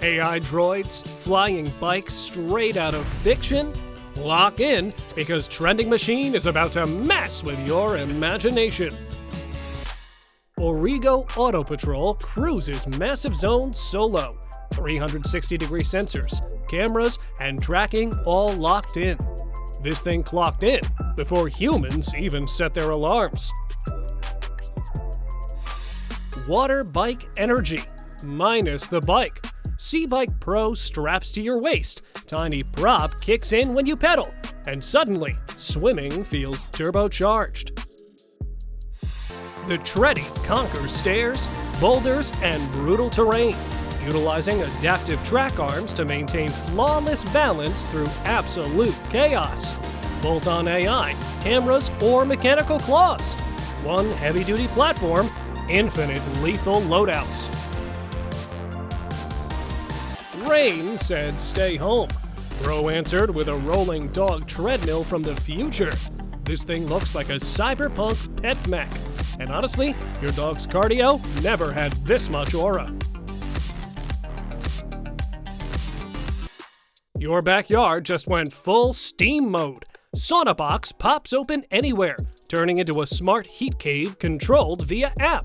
AI droids, flying bikes straight out of fiction? Lock in, because Trending Machine is about to mess with your imagination. Origo Auto Patrol cruises massive zones solo. 360-degree sensors, cameras, and tracking all locked in. This thing clocked in before humans even set their alarms. Water Bike Energy, minus the bike. C-Bike Pro straps to your waist, tiny prop kicks in when you pedal, and suddenly, swimming feels turbocharged. The Tready conquers stairs, boulders, and brutal terrain, utilizing adaptive track arms to maintain flawless balance through absolute chaos. Bolt-on AI, cameras, or mechanical claws. One heavy-duty platform, infinite lethal loadouts. Rain said stay home. Pro answered with a rolling dog treadmill from the future. This thing looks like a cyberpunk pet mech. And honestly, your dog's cardio never had this much aura. Your backyard just went full steam mode. Sauna Box pops open anywhere, turning into a smart heat cave controlled via app.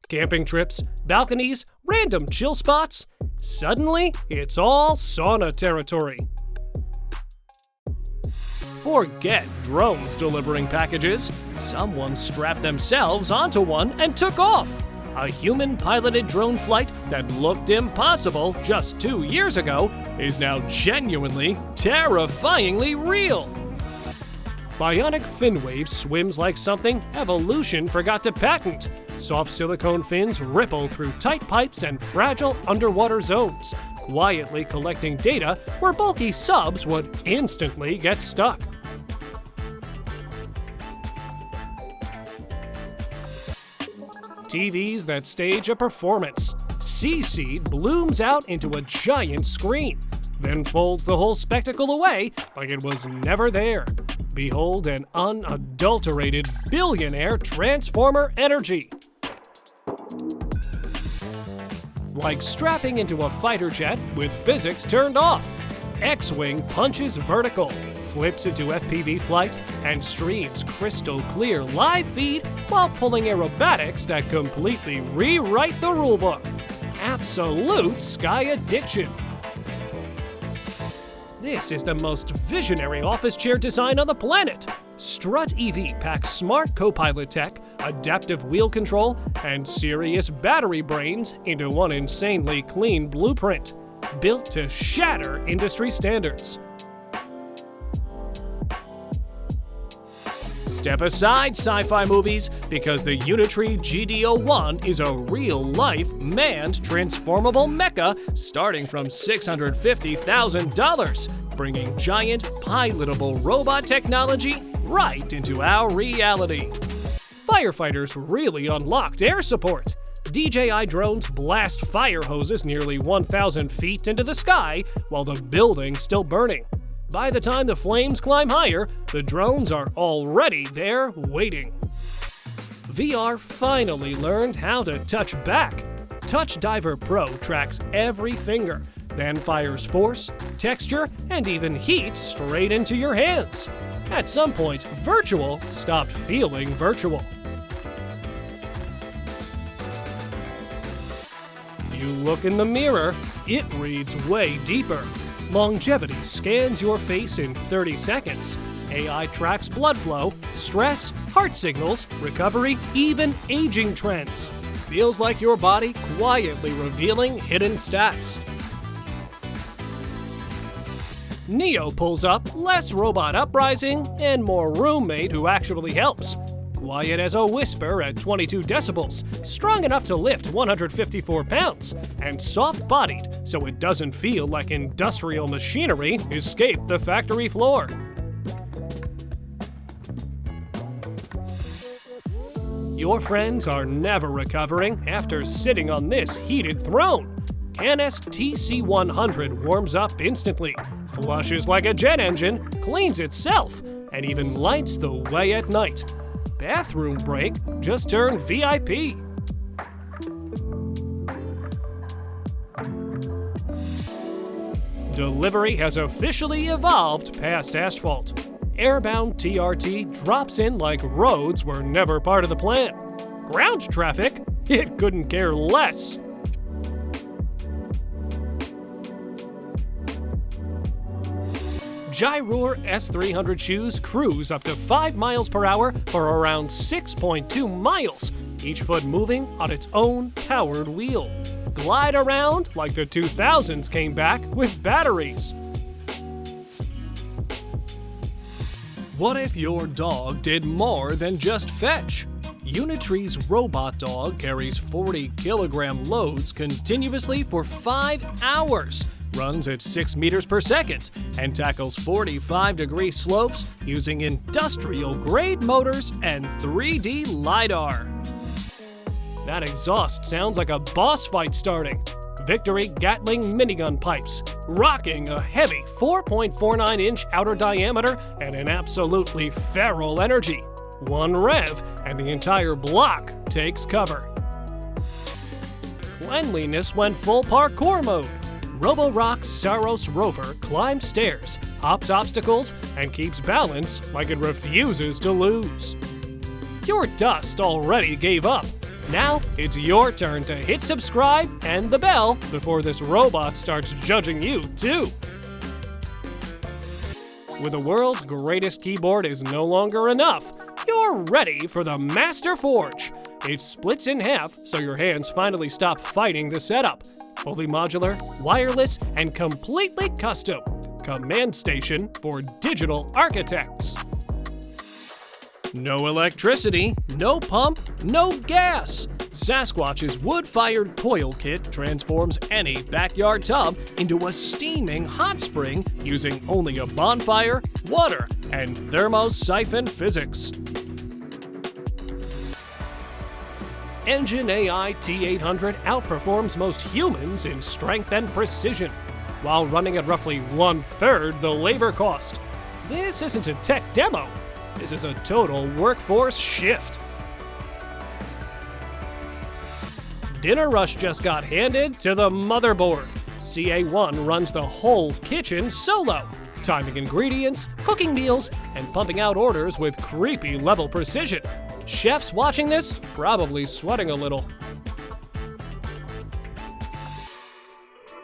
Camping trips, balconies, random chill spots. Suddenly, it's all sauna territory. Forget drones delivering packages. Someone strapped themselves onto one and took off. A human-piloted drone flight that looked impossible just 2 years ago is now genuinely, terrifyingly real. Bionic fin wave swims like something evolution forgot to patent. Soft silicone fins ripple through tight pipes and fragile underwater zones, quietly collecting data where bulky subs would instantly get stuck. TVs that stage a performance. C-Seed blooms out into a giant screen, then folds the whole spectacle away like it was never there. Behold an unadulterated billionaire transformer energy. Like strapping into a fighter jet with physics turned off. X-Wing punches vertical, flips into FPV flight, and streams crystal clear live feed while pulling aerobatics that completely rewrite the rulebook. Absolute sky addiction. This is the most visionary office chair design on the planet. Strut EV packs smart co-pilot tech, adaptive wheel control, and serious battery brains into one insanely clean blueprint, built to shatter industry standards. Step aside, sci-fi movies, because the Unitree GD01 is a real-life manned transformable mecha starting from $650,000, bringing giant pilotable robot technology right into our reality. Firefighters really unlocked air support. DJI drones blast fire hoses nearly 1,000 feet into the sky while the building's still burning. By the time the flames climb higher, the drones are already there waiting. VR finally learned how to touch back. Touch Diver Pro tracks every finger, then fires force, texture, and even heat straight into your hands. At some point, virtual stopped feeling virtual. You look in the mirror, it reads way deeper. Longevity scans your face in 30 seconds. AI tracks blood flow, stress, heart signals, recovery, even aging trends. Feels like your body quietly revealing hidden stats. Neo pulls up, less robot uprising, and more roommate who actually helps. Quiet as a whisper at 22 decibels, strong enough to lift 154 pounds, and soft-bodied so it doesn't feel like industrial machinery escaped the factory floor. Your friends are never recovering after sitting on this heated throne. Canis TC100 warms up instantly, flushes like a jet engine, cleans itself, and even lights the way at night. Bathroom break just turned VIP. Delivery has officially evolved past asphalt. Airbound TRT drops in like roads were never part of the plan. Ground traffic? It couldn't care less. Gyroor S300 shoes cruise up to 5 miles per hour for around 6.2 miles, each foot moving on its own powered wheel. Glide around like the 2000s came back with batteries. What if your dog did more than just fetch? Unitree's robot dog carries 40-kilogram loads continuously for 5 hours, runs at 6 meters per second, and tackles 45-degree slopes using industrial-grade motors and 3D LiDAR. That exhaust sounds like a boss fight starting. Victory Gatling minigun pipes, rocking a heavy 4.49-inch outer diameter and an absolutely feral energy. One rev, and the entire block takes cover. Cleanliness went full parkour mode. Roborock's Saros rover climbs stairs, hops obstacles, and keeps balance like it refuses to lose. Your dust already gave up. Now it's your turn to hit subscribe and the bell before this robot starts judging you too. With the world's greatest keyboard is no longer enough, you're ready for the Master Forge. It splits in half so your hands finally stop fighting the setup. Fully modular, wireless, and completely custom. Command station for digital architects. No electricity, no pump, no gas. Sasquatch's wood-fired coil kit transforms any backyard tub into a steaming hot spring using only a bonfire, water, and thermosiphon physics. Engine AI T800 outperforms most humans in strength and precision, while running at roughly 1/3 the labor cost. This isn't a tech demo. This is a total workforce shift. Dinner Rush just got handed to the motherboard. CA1 runs the whole kitchen solo, timing ingredients, cooking meals, and pumping out orders with creepy level precision. Chefs watching this probably sweating a little.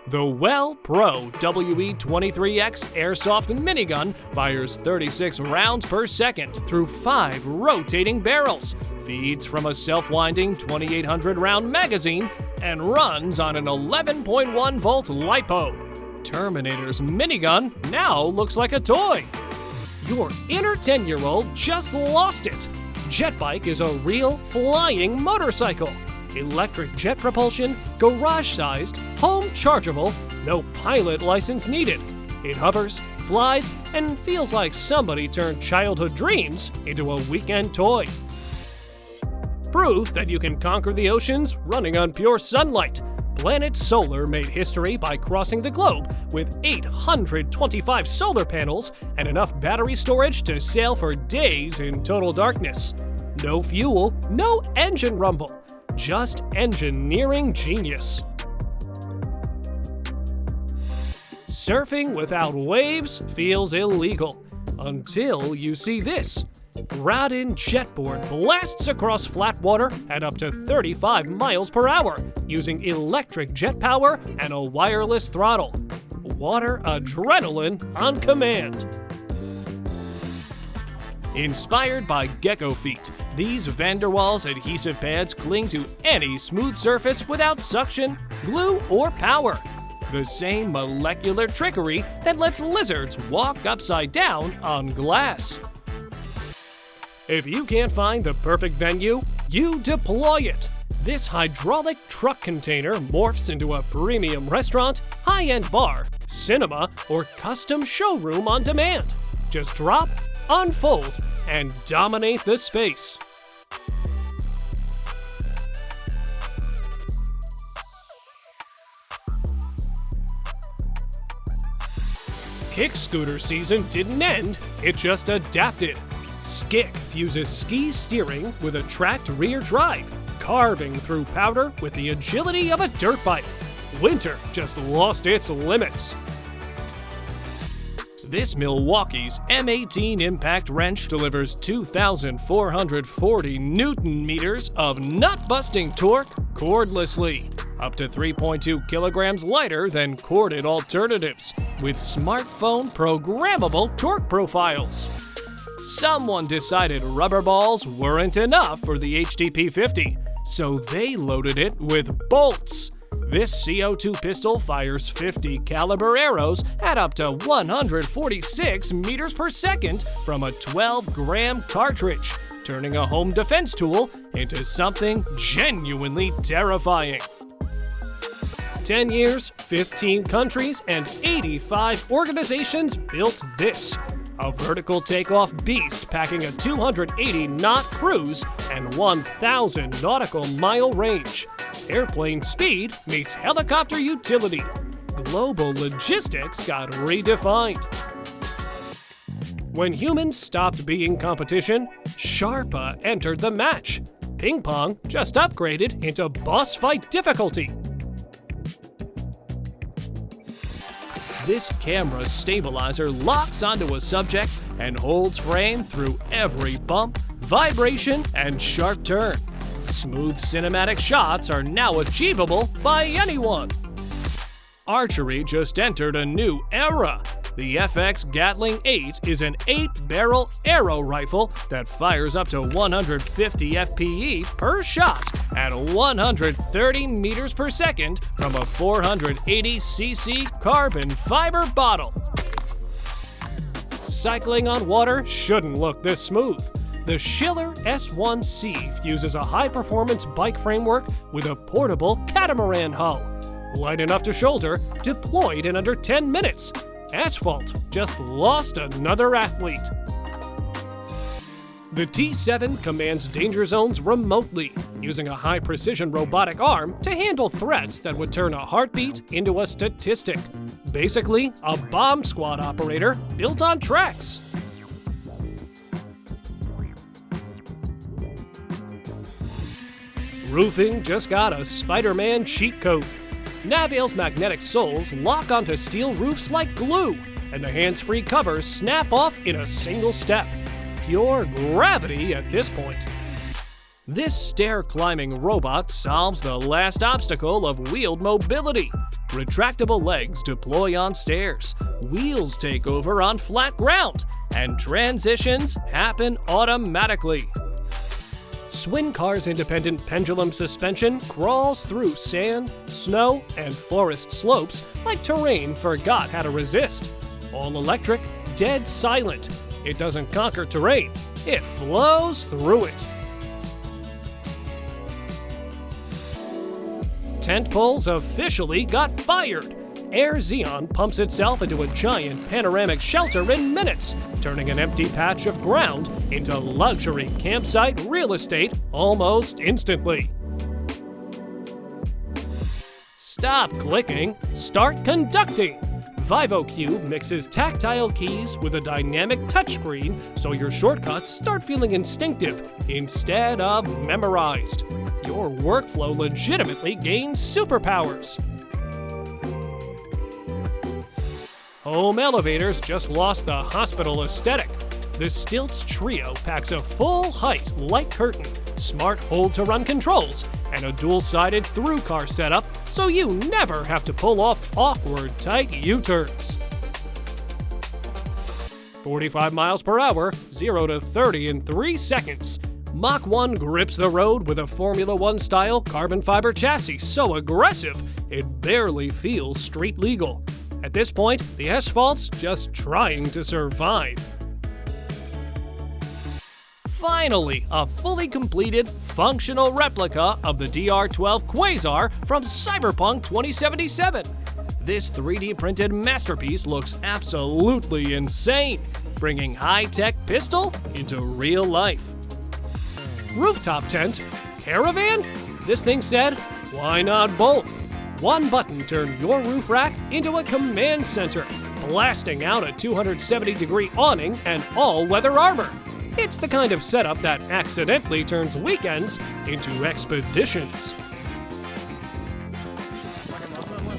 The Well Pro WE-23X airsoft minigun fires 36 rounds per second through 5 rotating barrels, feeds from a self-winding 2800 round magazine, and runs on an 11.1 volt LiPo. Terminator's minigun now looks like a toy. Your inner 10-year-old just lost it. Jetbike is a real flying motorcycle. Electric jet propulsion, garage-sized, home chargeable, no pilot license needed. It hovers, flies, and feels like somebody turned childhood dreams into a weekend toy. Proof that you can conquer the oceans running on pure sunlight. Planet Solar made history by crossing the globe with 825 solar panels and enough battery storage to sail for days in total darkness. No fuel, no engine rumble. Just engineering genius. Surfing without waves feels illegal until you see this. Radin Jetboard blasts across flat water at up to 35 miles per hour using electric jet power and a wireless throttle. Water adrenaline on command. Inspired by gecko feet, these Van der Waals adhesive pads cling to any smooth surface without suction, glue, or power. The same molecular trickery that lets lizards walk upside down on glass. If you can't find the perfect venue, you deploy it. This hydraulic truck container morphs into a premium restaurant, high-end bar, cinema, or custom showroom on demand. Just drop, unfold, and dominate the space. Kick scooter season didn't end, it just adapted. Skick fuses ski steering with a tracked rear drive, carving through powder with the agility of a dirt bike. Winter just lost its limits. This Milwaukee's M18 impact wrench delivers 2,440 Newton meters of nut-busting torque cordlessly, up to 3.2 kilograms lighter than corded alternatives, with smartphone programmable torque profiles. Someone decided rubber balls weren't enough for the HDP-50, so they loaded it with bolts. This CO2 pistol fires 50 caliber arrows at up to 146 meters per second from a 12-gram cartridge, turning a home defense tool into something genuinely terrifying. 10 years, 15 countries, and 85 organizations built this. A vertical takeoff beast packing a 280-knot cruise and 1,000 nautical mile range. Airplane speed meets helicopter utility. Global logistics got redefined. When humans stopped being competition, Sharpa entered the match. Ping pong just upgraded into boss fight difficulty. This camera stabilizer locks onto a subject and holds frame through every bump, vibration, and sharp turn. Smooth cinematic shots are now achievable by anyone. Archery just entered a new era. The FX Gatling 8 is an 8-barrel arrow rifle that fires up to 150 FPE per shot at 130 meters per second from a 480cc carbon fiber bottle. Cycling on water shouldn't look this smooth. The Schiller S1C uses a high-performance bike framework with a portable catamaran hull. Light enough to shoulder, deployed in under 10 minutes. Asphalt just lost another athlete. The T7 commands danger zones remotely, using a high-precision robotic arm to handle threats that would turn a heartbeat into a statistic. Basically, a bomb squad operator built on tracks. Roofing just got a Spider-Man cheat code. Navale's magnetic soles lock onto steel roofs like glue, and the hands-free covers snap off in a single step. Pure gravity at this point. This stair-climbing robot solves the last obstacle of wheeled mobility. Retractable legs deploy on stairs, wheels take over on flat ground, and transitions happen automatically. Swincar's independent pendulum suspension crawls through sand, snow, and forest slopes like terrain forgot how to resist. All electric, dead silent. It doesn't conquer terrain, it flows through it. Tent poles officially got fired. Air Xeon pumps itself into a giant panoramic shelter in minutes, turning an empty patch of ground into luxury campsite real estate almost instantly. Stop clicking, start conducting. VivoCube mixes tactile keys with a dynamic touchscreen so your shortcuts start feeling instinctive instead of memorized. Your workflow legitimately gains superpowers. Home elevators just lost the hospital aesthetic. The Stilts Trio packs a full-height light curtain, smart hold-to-run controls, and a dual-sided through-car setup so you never have to pull off awkward tight U-turns. 45 miles per hour, 0 to 30 in 3 seconds. Mach 1 grips the road with a Formula 1-style carbon fiber chassis so aggressive it barely feels street legal. At this point, the asphalt's just trying to survive. Finally, a fully completed, functional replica of the DR-12 Quasar from Cyberpunk 2077. This 3D printed masterpiece looks absolutely insane, bringing high-tech pistol into real life. Rooftop tent? Caravan? This thing said, why not both? One button turned your roof rack into a command center, blasting out a 270-degree awning and all-weather armor. It's the kind of setup that accidentally turns weekends into expeditions.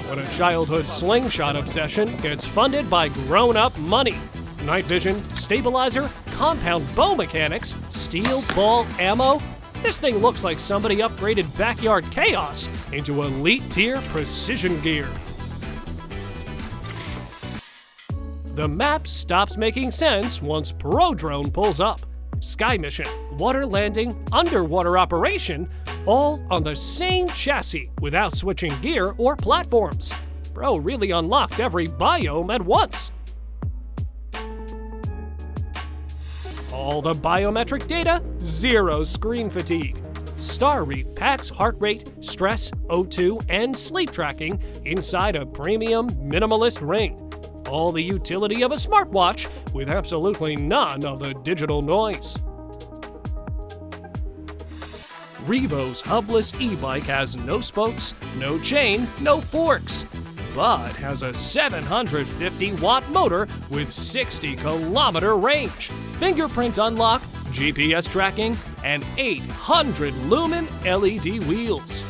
when a childhood slingshot obsession gets funded by grown-up money. Night vision, stabilizer, compound bow mechanics, steel ball ammo. This thing looks like somebody upgraded Backyard Chaos into elite-tier precision gear. The map stops making sense once Pro Drone pulls up. Sky mission, water landing, underwater operation, all on the same chassis without switching gear or platforms. Pro really unlocked every biome at once. All the biometric data, zero screen fatigue. Star Read packs heart rate, stress, O2, and sleep tracking inside a premium minimalist ring. All the utility of a smartwatch with absolutely none of the digital noise. Revo's hubless e-bike has no spokes, no chain, no forks, but has a 750-watt motor with 60-kilometer range, fingerprint unlock, GPS tracking, and 800-lumen LED wheels.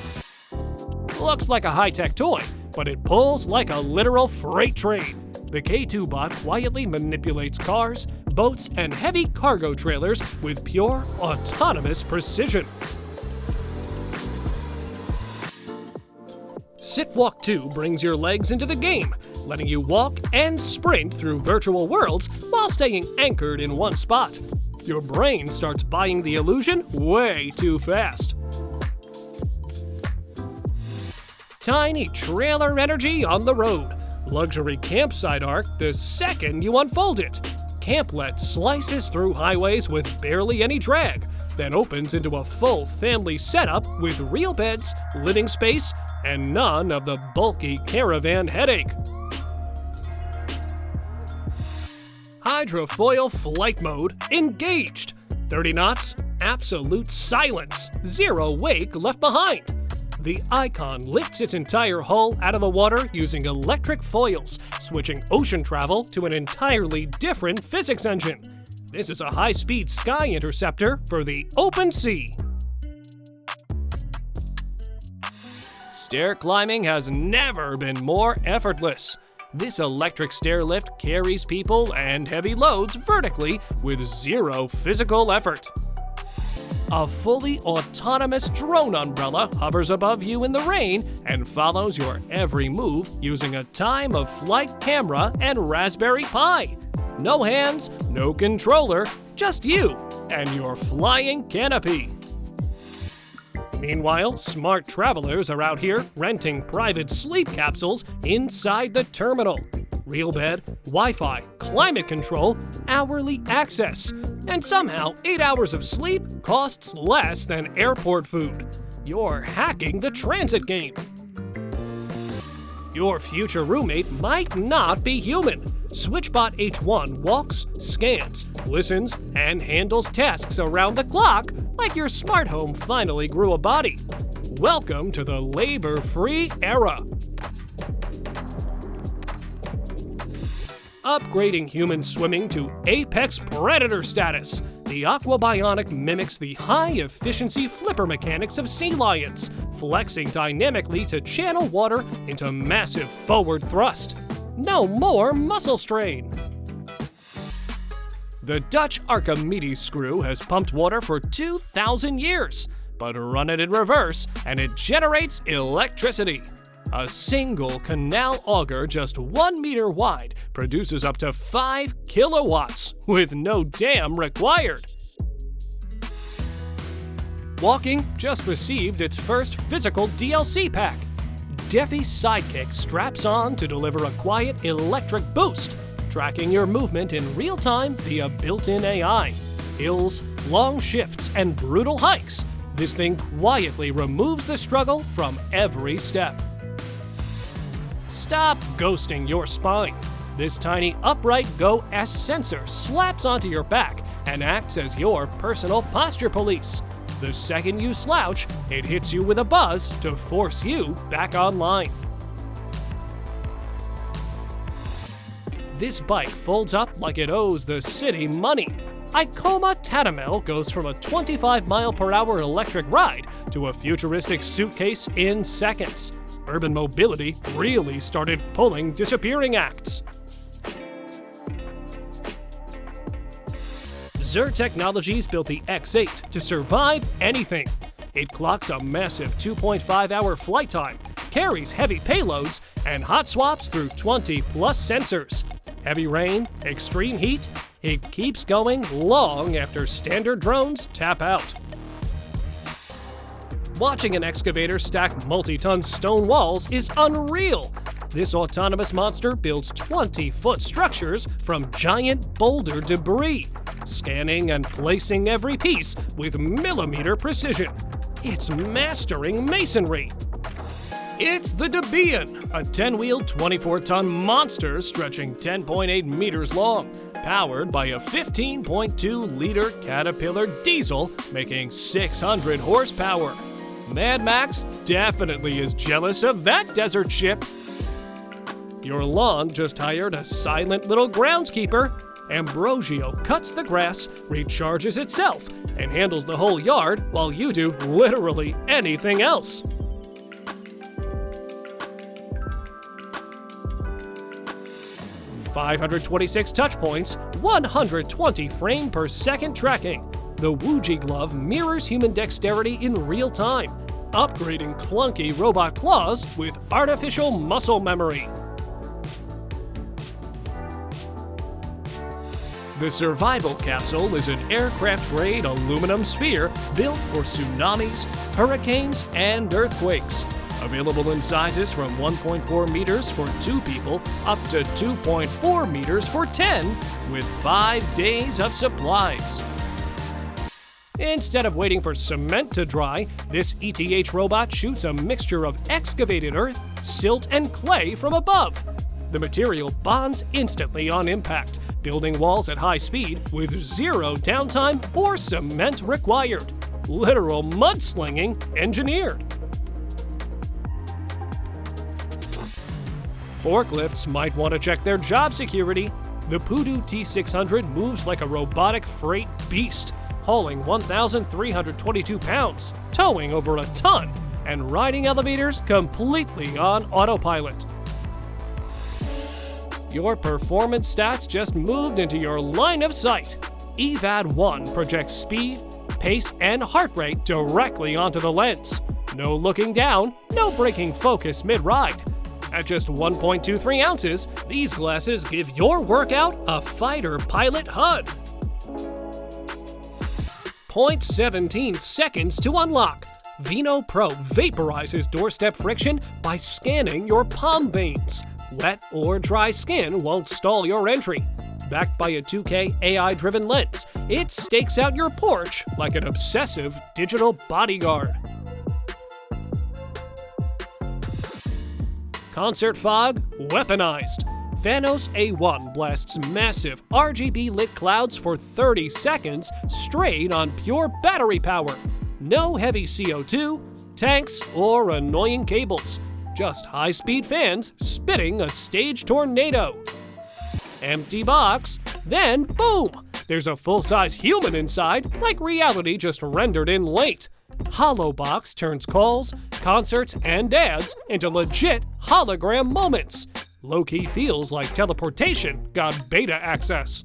Looks like a high-tech toy, but it pulls like a literal freight train. The K2 bot quietly manipulates cars, boats, and heavy cargo trailers with pure, autonomous precision. Sit-Walk 2 brings your legs into the game, letting you walk and sprint through virtual worlds while staying anchored in one spot. Your brain starts buying the illusion way too fast. Tiny trailer energy on the road. Luxury campsite arc the second you unfold it. Camplet slices through highways with barely any drag, then opens into a full family setup with real beds, living space, and none of the bulky caravan headache. Hydrofoil flight mode engaged. 30 knots, absolute silence, zero wake left behind. The Icon lifts its entire hull out of the water using electric foils, switching ocean travel to an entirely different physics engine. This is a high-speed sky interceptor for the open sea. Stair climbing has never been more effortless. This electric stair lift carries people and heavy loads vertically with zero physical effort. A fully autonomous drone umbrella hovers above you in the rain and follows your every move using a time-of-flight camera and Raspberry Pi. No hands, no controller, just you and your flying canopy. Meanwhile, smart travelers are out here renting private sleep capsules inside the terminal. Real bed, Wi-Fi, climate control, hourly access. And somehow, 8 hours of sleep costs less than airport food. You're hacking the transit game. Your future roommate might not be human. SwitchBot H1 walks, scans, listens, and handles tasks around the clock like your smart home finally grew a body. Welcome to the labor-free era. Upgrading human swimming to apex predator status. The Aquabionic mimics the high-efficiency flipper mechanics of sea lions, flexing dynamically to channel water into massive forward thrust. No more muscle strain. The Dutch Archimedes screw has pumped water for 2,000 years, but run it in reverse and it generates electricity. A single canal auger just 1 meter wide produces up to 5 kilowatts with no dam required. Walking just received its first physical DLC pack. Deafy's Sidekick straps on to deliver a quiet electric boost, tracking your movement in real time via built-in AI. Hills, long shifts, and brutal hikes, this thing quietly removes the struggle from every step. Stop ghosting your spine. This tiny upright Go S sensor slaps onto your back and acts as your personal posture police. The second you slouch, it hits you with a buzz to force you back online. This bike folds up like it owes the city money. Icoma Tatamel goes from a 25-mile-per-hour electric ride to a futuristic suitcase in seconds. urban mobility really started pulling disappearing acts. Xur Technologies built the X8 to survive anything. It clocks a massive 2.5-hour flight time, carries heavy payloads, and hot swaps through 20-plus sensors. Heavy rain, extreme heat, it keeps going long after standard drones tap out. Watching an excavator stack multi-ton stone walls is unreal. This autonomous monster builds 20-foot structures from giant boulder debris, scanning and placing every piece with millimeter precision. It's mastering masonry. It's the Debian, a 10-wheeled, 24-ton monster stretching 10.8 meters long, powered by a 15.2-liter Caterpillar diesel making 600 horsepower. Mad Max definitely is jealous of that desert ship. Your lawn just hired a silent little groundskeeper. Ambrosio cuts the grass, recharges itself, and handles the whole yard while you do literally anything else. "526 touch points, 120 frame per second tracking. The Wooji glove mirrors human dexterity in real time, upgrading clunky robot claws with artificial muscle memory." The survival capsule is an aircraft-grade aluminum sphere built for tsunamis, hurricanes, and earthquakes. Available in sizes from 1.4 meters for 2 people up to 2.4 meters for 10, with 5 days of supplies. Instead of waiting for cement to dry, this ETH robot shoots a mixture of excavated earth, silt, and clay from above. The material bonds instantly on impact, building walls at high speed with 0 downtime or cement required. Literal mudslinging engineered. Forklifts might want to check their job security. The Pudu T600 moves like a robotic freight beast, hauling 1,322 pounds, towing over a ton, and riding elevators completely on autopilot. Your performance stats just moved into your line of sight. EVAD-1 projects speed, pace, and heart rate directly onto the lens. No looking down, no breaking focus mid-ride. At just 1.23 ounces, these glasses give your workout a fighter pilot HUD. 0.17 seconds to unlock. Vino Pro vaporizes doorstep friction by scanning your palm veins. Wet or dry skin won't stall your entry. Backed by a 2K AI-driven lens, it stakes out your porch like an obsessive digital bodyguard. Concert fog weaponized. Thanos A1 blasts massive RGB-lit clouds for 30 seconds straight on pure battery power. No heavy CO2, tanks, or annoying cables. Just high-speed fans spitting a stage tornado. Empty box, then boom! There's a full-size human inside, like reality just rendered in late. Holobox turns calls, concerts, and ads into legit hologram moments. Low-key feels like teleportation got beta access.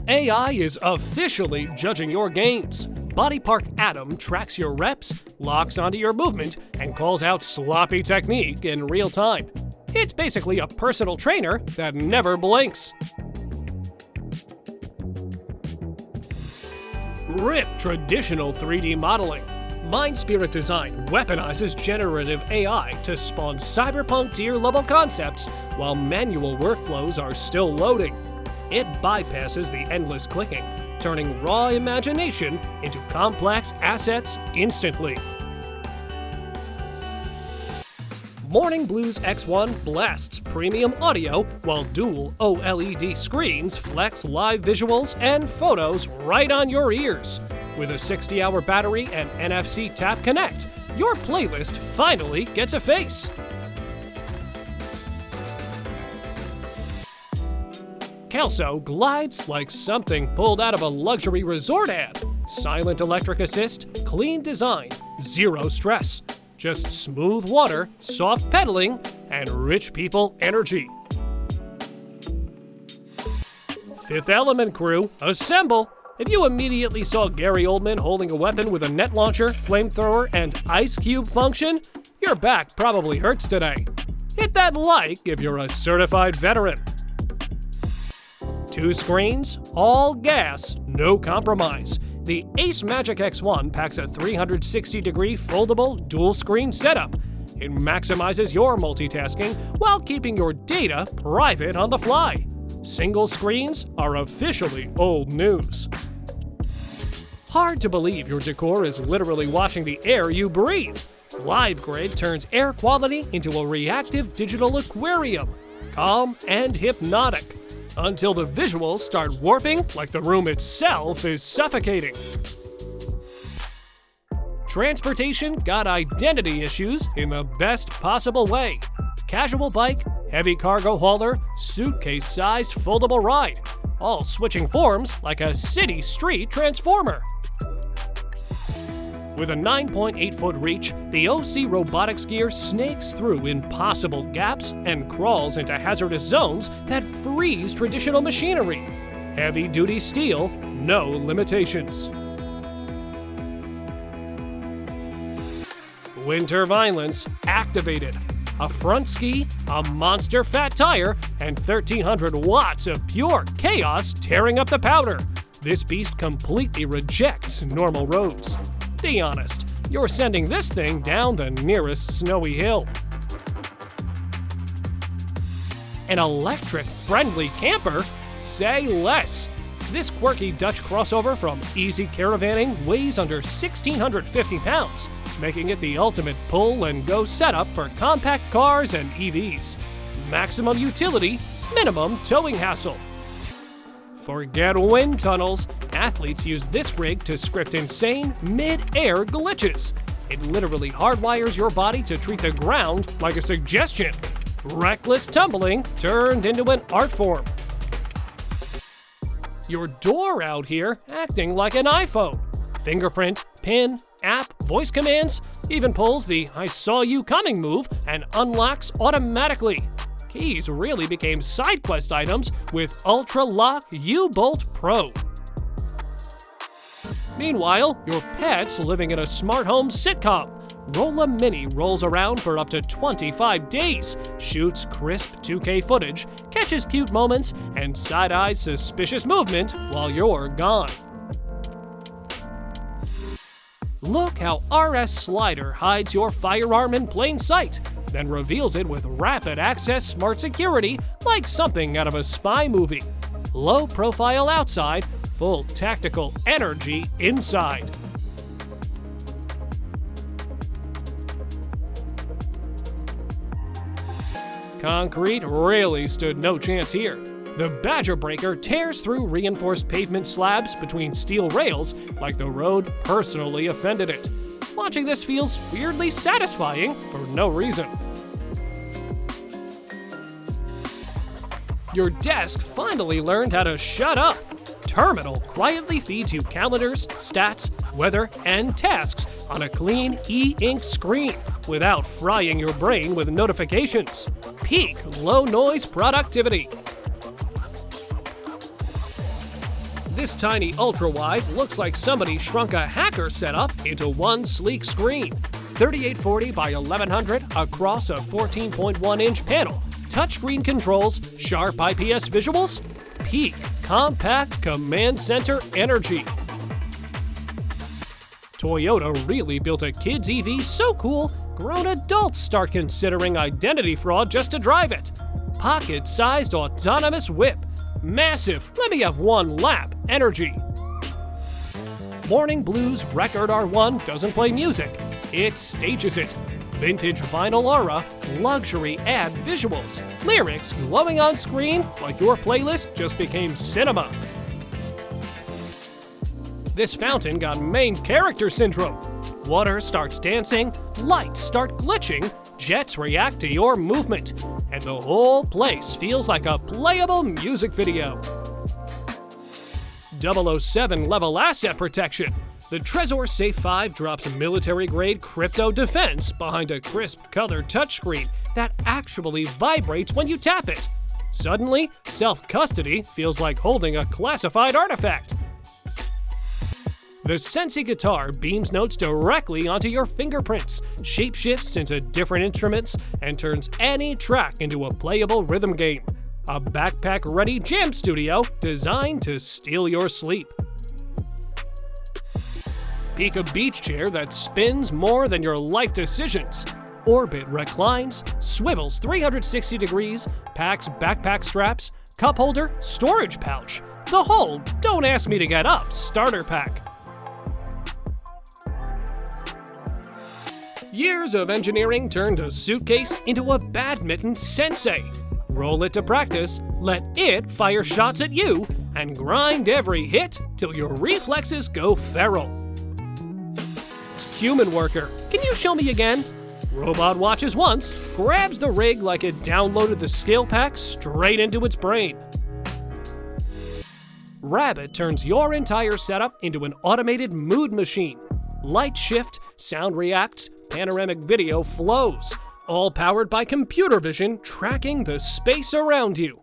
AI is officially judging your gains. Body Park Atom tracks your reps, locks onto your movement, and calls out sloppy technique in real time. It's basically a personal trainer that never blinks. Rip traditional 3D modeling. Mind-Spirit Design weaponizes generative AI to spawn cyberpunk tier-level concepts while manual workflows are still loading. It bypasses the endless clicking, turning raw imagination into complex assets instantly. Morning Blues X1 blasts premium audio while dual OLED screens flex live visuals and photos right on your ears. With a 60-hour battery and NFC Tap Connect, your playlist finally gets a face. Kelso glides like something pulled out of a luxury resort ad. Silent electric assist, clean design, zero stress. just smooth water, soft pedaling, and rich people energy. Fifth Element crew, assemble! If you immediately saw Gary Oldman holding a weapon with a net launcher, flamethrower, and ice cube function, your back probably hurts today. Hit that like if you're a certified veteran. 2 screens, all gas, no compromise. The Ace Magic X1 packs a 360-degree foldable dual-screen setup. It maximizes your multitasking while keeping your data private on the fly. Single screens are officially old news. Hard to believe your decor is literally watching the air you breathe. LiveGrid turns air quality into a reactive digital aquarium, calm and hypnotic, until the visuals start warping like the room itself is suffocating. Transportation got identity issues in the best possible way. Casual bike, heavy cargo hauler, suitcase-sized foldable ride, all switching forms like a city street transformer. With a 9.8-foot reach, the OC Robotics gear snakes through impossible gaps and crawls into hazardous zones that freeze traditional machinery. Heavy-duty steel, no limitations. Winter violence activated. A front ski, a monster fat tire, and 1,300 watts of pure chaos tearing up the powder. This beast completely rejects normal roads. Be honest, you're sending this thing down the nearest snowy hill. An electric-friendly camper? Say less! This quirky Dutch crossover from Easy Caravanning weighs under 1,650 pounds, making it the ultimate pull-and-go setup for compact cars and EVs. Maximum utility, minimum towing hassle. Forget wind tunnels. Athletes use this rig to script insane mid-air glitches. It literally hardwires your body to treat the ground like a suggestion. Reckless tumbling turned into an art form. Your door out here acting like an iPhone. Fingerprint, pin, app, voice commands, even pulls the I saw you coming move and unlocks automatically. Keys really became side quest items with Ultra Lock U-Bolt Pro. Meanwhile, your pet's living in a smart home sitcom. Rolla Mini rolls around for up to 25 days, shoots crisp 2K footage, catches cute moments, and side-eyes suspicious movement while you're gone. Look how RS Slider hides your firearm in plain sight, then reveals it with rapid access smart security like something out of a spy movie. Low profile outside, full tactical energy inside. Concrete really stood no chance here. The Badger Breaker tears through reinforced pavement slabs between steel rails like the road personally offended it. Watching this feels weirdly satisfying for no reason. Your desk finally learned how to shut up. Terminal quietly feeds you calendars, stats, weather, and tasks on a clean e-ink screen without frying your brain with notifications. Peak low-noise productivity. This tiny ultra-wide looks like somebody shrunk a hacker setup into one sleek screen. 3840 by 1100 across a 14.1-inch panel. Touchscreen controls, sharp IPS visuals, peak compact command center energy. Toyota really built a kids EV so cool, grown adults start considering identity fraud just to drive it. Pocket-sized autonomous whip. Massive, let me have one lap energy. Morning Blues Record R1 doesn't play music, it stages it. Vintage vinyl aura, luxury ad visuals, lyrics glowing on screen like your playlist just became cinema. This fountain got main character syndrome. Water starts dancing, lights start glitching, jets react to your movement, and the whole place feels like a playable music video. 007 level asset protection. The Trezor Safe 5 drops military-grade crypto defense behind a crisp-colored touchscreen that actually vibrates when you tap it. Suddenly, self-custody feels like holding a classified artifact. The Sensi guitar beams notes directly onto your fingerprints, shapeshifts into different instruments, and turns any track into a playable rhythm game. A backpack-ready jam studio designed to steal your sleep. Peek a beach chair that spins more than your life decisions. Orbit reclines, swivels 360 degrees, packs backpack straps, cup holder, storage pouch. The whole "don't ask me to get up" starter pack. Years of engineering turned a suitcase into a badminton sensei. Roll it to practice, let it fire shots at you, and grind every hit till your reflexes go feral. Human worker, can you show me again? Robot watches once, grabs the rig like it downloaded the skill pack straight into its brain. Rabbit turns your entire setup into an automated mood machine. Light shift, sound reacts, panoramic video flows, all powered by computer vision tracking the space around you.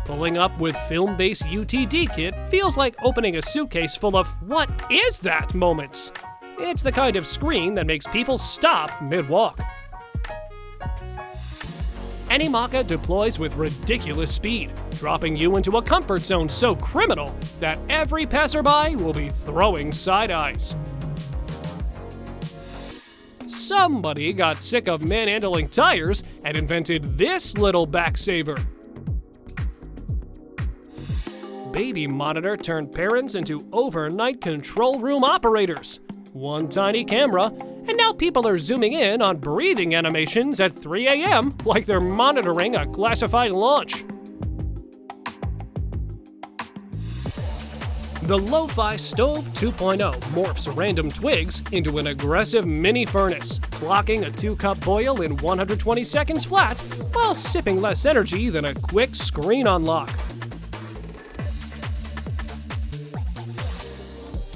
Pulling up with film-based UTD kit feels like opening a suitcase full of "what is that" moments. It's the kind of screen that makes people stop mid-walk. Animaka deploys with ridiculous speed, dropping you into a comfort zone so criminal that every passerby will be throwing side eyes. Somebody got sick of manhandling tires and invented this little back saver. Baby monitor turned parents into overnight control room operators. One tiny camera, and now people are zooming in on breathing animations at 3 a.m. like they're monitoring a classified launch. The Lo-Fi Stove 2.0 morphs random twigs into an aggressive mini furnace, clocking a 2-cup boil in 120 seconds flat while sipping less energy than a quick screen unlock.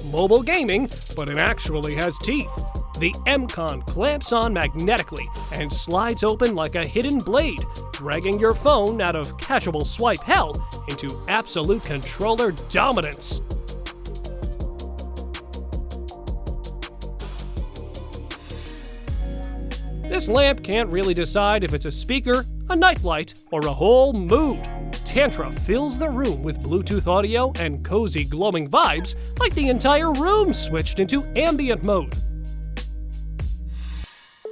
Mobile gaming, but it actually has teeth. The M-Con clamps on magnetically and slides open like a hidden blade, dragging your phone out of catchable swipe hell into absolute controller dominance. This lamp can't really decide if it's a speaker, a nightlight, or a whole mood. Tantra fills the room with Bluetooth audio and cozy glowing vibes like the entire room switched into ambient mode.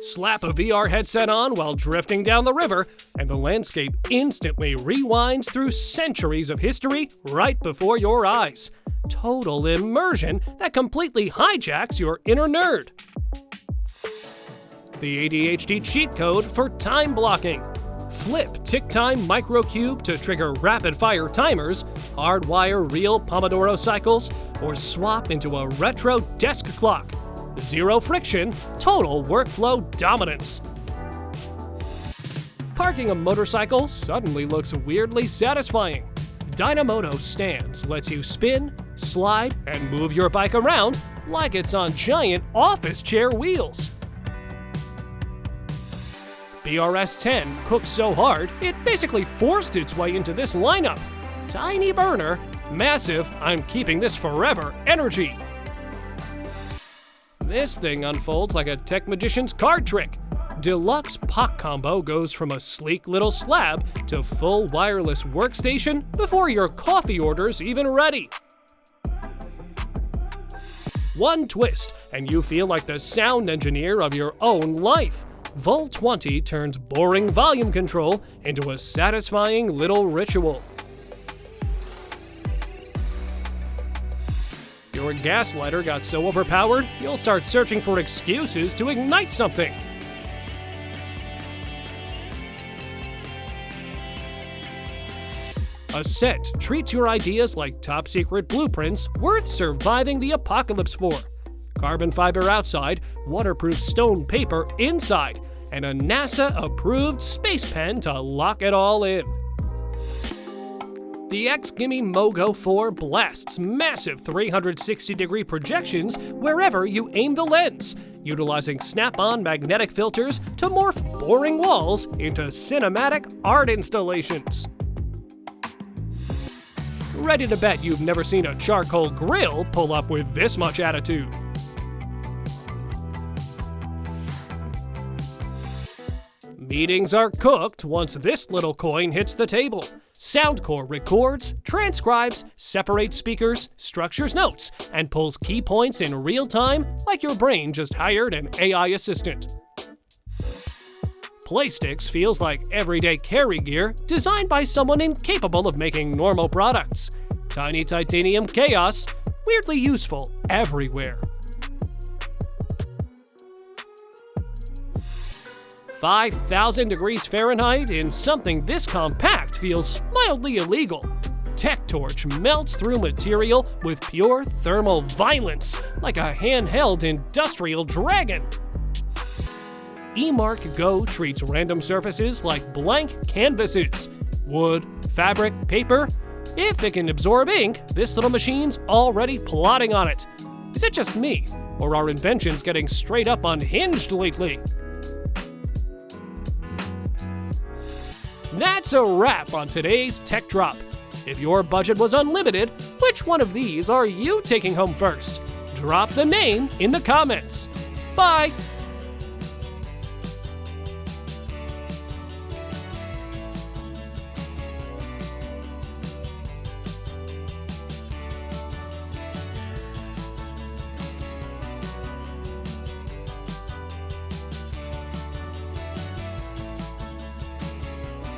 Slap a VR headset on while drifting down the river, and the landscape instantly rewinds through centuries of history right before your eyes. Total immersion that completely hijacks your inner nerd. The ADHD cheat code for time blocking. Flip Tick-Time Microcube to trigger rapid-fire timers, hardwire real Pomodoro cycles, or swap into a retro desk clock. Zero friction, total workflow dominance. Parking a motorcycle suddenly looks weirdly satisfying. Dynamoto Stands lets you spin, slide, and move your bike around like it's on giant office chair wheels. BRS-10 cooks so hard, it basically forced its way into this lineup. Tiny burner, massive "I'm keeping this forever" energy. This thing unfolds like a tech magician's card trick. Deluxe Pock Combo goes from a sleek little slab to full wireless workstation before your coffee order's even ready. One twist, and you feel like the sound engineer of your own life. Vol 20 turns boring volume control into a satisfying little ritual. Your gas lighter got so overpowered, you'll start searching for excuses to ignite something. Ascent treats your ideas like top-secret blueprints worth surviving the apocalypse for. Carbon fiber outside, waterproof stone paper inside, and a NASA-approved space pen to lock it all in. The X-Gimme Mogo 4 blasts massive 360-degree projections wherever you aim the lens, utilizing snap-on magnetic filters to morph boring walls into cinematic art installations. Ready to bet you've never seen a charcoal grill pull up with this much attitude. Meetings are cooked once this little coin hits the table. Soundcore records, transcribes, separates speakers, structures notes, and pulls key points in real time like your brain just hired an AI assistant. Playsticks feels like everyday carry gear designed by someone incapable of making normal products. Tiny titanium chaos, weirdly useful everywhere. 5,000 degrees Fahrenheit in something this compact feels mildly illegal. TechTorch melts through material with pure thermal violence, like a handheld industrial dragon. eMark Go treats random surfaces like blank canvases. Wood, fabric, paper. If it can absorb ink, this little machine's already plotting on it. Is it just me, or are inventions getting straight up unhinged lately? That's a wrap on today's Tech Drop. If your budget was unlimited, which one of these are you taking home first? Drop the name in the comments. Bye!